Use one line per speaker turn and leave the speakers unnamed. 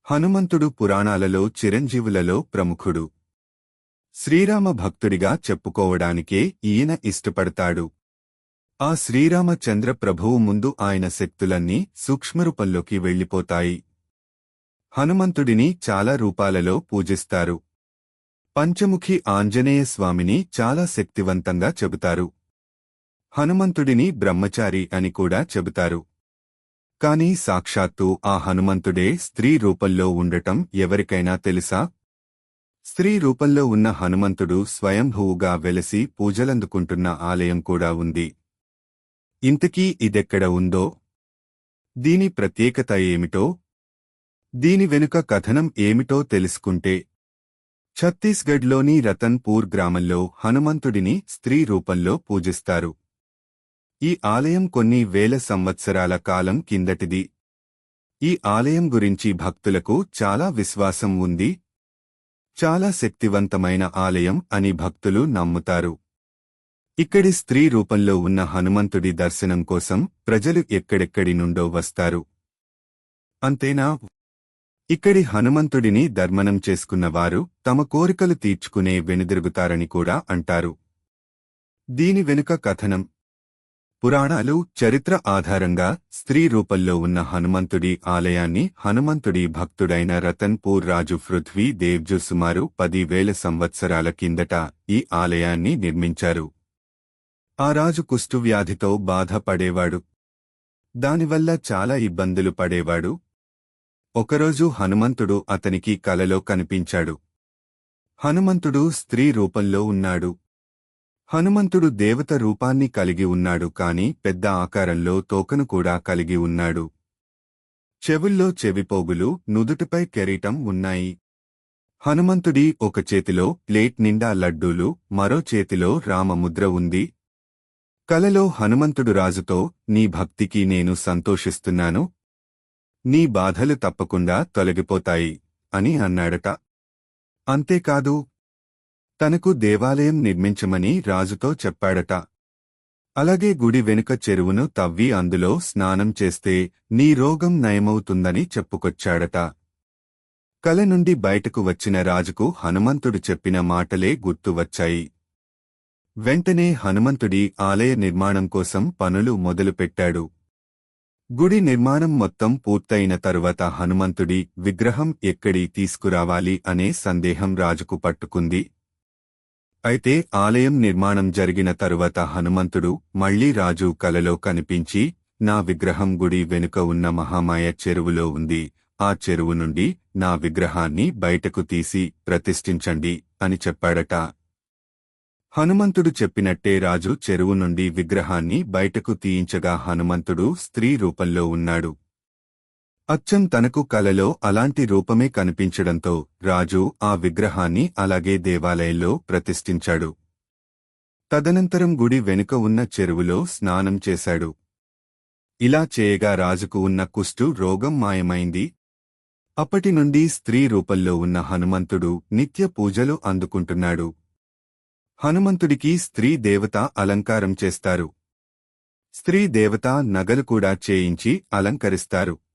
హనుమంతుడు పురాణాలలో చిరంజీవులలో ప్రముఖుడు. శ్రీరామ భక్తుడిగా చెప్పుకోవడానికే ఈయన ఇష్టపడతాడు. ఆ శ్రీరామచంద్ర ప్రభువు ముందు ఆయన శక్తులన్నీ సూక్ష్మరూపంలోకి వెళ్ళిపోతాయి. హనుమంతుడిని చాలా రూపాలలో పూజిస్తారు. పంచముఖి ఆంజనేయ స్వామిని చాలా శక్తివంతంగా చెబుతారు. హనుమంతుడిని బ్రహ్మచారి అని కూడా చెబుతారు. కాని సాక్షాత్తు ఆ హనుమంతుడే స్త్రీ రూపంలో ఉండటం ఎవరికైనా తెలుసా? స్త్రీ రూపంలో ఉన్న హనుమంతుడు స్వయంభువుగా వెలసి పూజలందుకుంటున్న ఆలయం కూడా ఉంది. ఇంతకీ ఇదెక్కడ ఉందో? దీని ప్రత్యేకత ఏమిటో? దీని వెనుక కథనం ఏమిటో తెలుసుకుంటే, ఛత్తీస్గఢ్లోని రతన్పూర్ గ్రామంలో హనుమంతుడిని స్త్రీ రూపంలో పూజిస్తారు. ఈ ఆలయం కొన్ని వేల సంవత్సరాల కాలం కిందటిది. ఈ ఆలయం గురించి భక్తులకు చాలా విశ్వాసం ఉంది. చాలా శక్తివంతమైన ఆలయం అని భక్తులు నమ్ముతారు. ఇక్కడి స్త్రీ రూపంలో ఉన్న హనుమంతుడి దర్శనం కోసం ప్రజలు ఎక్కడెక్కడి నుండో వస్తారు. అంతేనా? ఇక్కడి హనుమంతుడిని దర్శనం చేసుకున్నవారు తమ కోరికలు తీర్చుకునే వెనుదిరుగుతారని కూడా అంటారు. దీని వెనుక కథనం, పురాణాలు, చరిత్ర ఆధారంగా స్త్రీ రూపంలో ఉన్న హనుమంతుడి ఆలయాన్ని హనుమంతుడి భక్తుడైన రతన్పూర్ రాజు పృథ్వీ దేవ్జు సుమారు 10,000 సంవత్సరాల కిందట ఈ ఆలయాన్ని నిర్మించారు. ఆ రాజు కుష్ఠువ్యాధితో బాధపడేవాడు. దానివల్ల చాలా ఇబ్బందులు పడేవాడు. ఒకరోజు హనుమంతుడు అతనికి కలలో కనిపించాడు. హనుమంతుడు స్త్రీ రూపంలో ఉన్నాడు. హనుమంతుడు దేవత రూపాన్ని కలిగి ఉన్నాడు, కాని పెద్ద ఆకారంలో తోకను కూడా కలిగి ఉన్నాడు. చెవుల్లో చెవిపోగులు, నుదుటిపై కిరీటం ఉన్నాయి. హనుమంతుడి ఒక చేతిలో ప్లేట్ నిండా లడ్డూలు, మరో చేతిలో రామముద్ర ఉంది. కలలో హనుమంతుడు రాజుతో, నీ భక్తికి నేను సంతోషిస్తున్నాను. నీ బాధలు తప్పకుండా తొలగిపోతాయి అని అన్నాడట. అంతేకాదు, తనకు దేవాలయం నిర్మించమని రాజుతో చెప్పాడట. అలాగే గుడి వెనుక చెరువును తవ్వి అందులో స్నానం చేస్తే నీ రోగం నయమవుతుందని చెప్పుకొచ్చాడట. కల నుండి బయటకు వచ్చిన రాజుకు హనుమంతుడు చెప్పిన మాటలే గుర్తు వచ్చాయి. వెంటనే హనుమంతుడి ఆలయ నిర్మాణం కోసం పనులు మొదలుపెట్టాడు. గుడి నిర్మాణం మొత్తం పూర్తయిన తరువాత హనుమంతుడి విగ్రహం ఎక్కడి తీసుకురావాలి అనే సందేహం రాజుకు పట్టుకుంది. అయితే ఆలయం నిర్మాణం జరిగిన తరువాత హనుమంతుడు మళ్లీ రాజు కలలో కనిపించి, నా విగ్రహం గుడి వెనుక ఉన్న మహామాయ చెరువులో ఉంది. ఆ చెరువు నుండి నా విగ్రహాన్ని బయటకు తీసి ప్రతిష్ఠించండి అని చెప్పాడట. హనుమంతుడు చెప్పినట్టే రాజు చెరువు నుండి విగ్రహాన్ని బయటకు తీయించగా హనుమంతుడు స్త్రీ రూపంలో ఉన్నాడు. అచ్చం తనకు కలలో అలాంటి రూపమే కనిపించడంతో రాజు ఆ విగ్రహాన్ని అలాగే దేవాలయంలో ప్రతిష్ఠించాడు. తదనంతరం గుడి వెనుక ఉన్న చెరువులో స్నానం చేశాడు. ఇలా చేయగా రాజుకు ఉన్న కుష్ఠు రోగం మాయమైంది. అప్పటి నుండి స్త్రీ రూపంలో ఉన్న హనుమంతుడు నిత్య పూజలు అందుకుంటున్నాడు. హనుమంతుడికి స్త్రీ దేవత అలంకారం చేస్తారు. స్త్రీ దేవత నగలు కూడా చేయించి అలంకరిస్తారు.